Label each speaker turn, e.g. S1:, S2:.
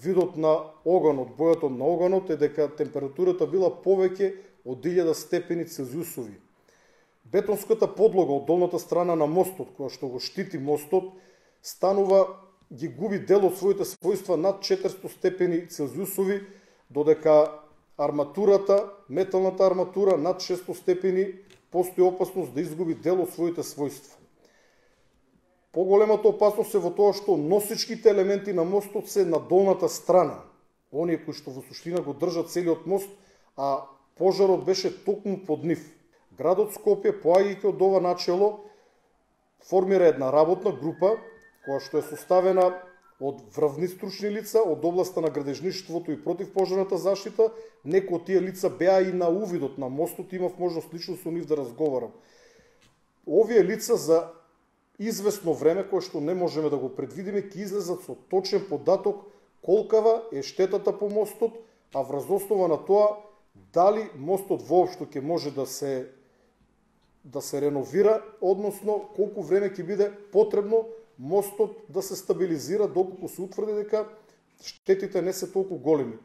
S1: видот на оганот, бојата на оганот е дека температурата била повеќе од 1000 степени Целзиусови. Бетонската подлога од долната страна на мостот, која што го штити мостот, ги губи дел од своите својства над 400 степени Целзиусови, додека арматурата, металната арматура над 600 степени постои опасност да изгуби дел од своите својства. Поголемата опасност е во тоа што носичките елементи на мостот се на долната страна, оние кои што во суштина го држат целиот мост, а пожарот беше токму под нив. Градот Скопје, поаѓајќи од ова начело, формира една работна група, која што е составена од врвни стручни лица, од областа на градежништвото и противпожарната заштита. Некои од тие лица беа и на увидот на мостот, имав можност лично со нив да разговарам. Овие лица за известно време, кое што не можеме да го предвидиме, ќе излезат со точен податок колкава е штетата по мостот, а врз основа на тоа дали мостот воопшто ќе може да се реновира, односно колку време ќе биде потребно мостот да се стабилизира доколку се утврди дека штетите не се толку големи.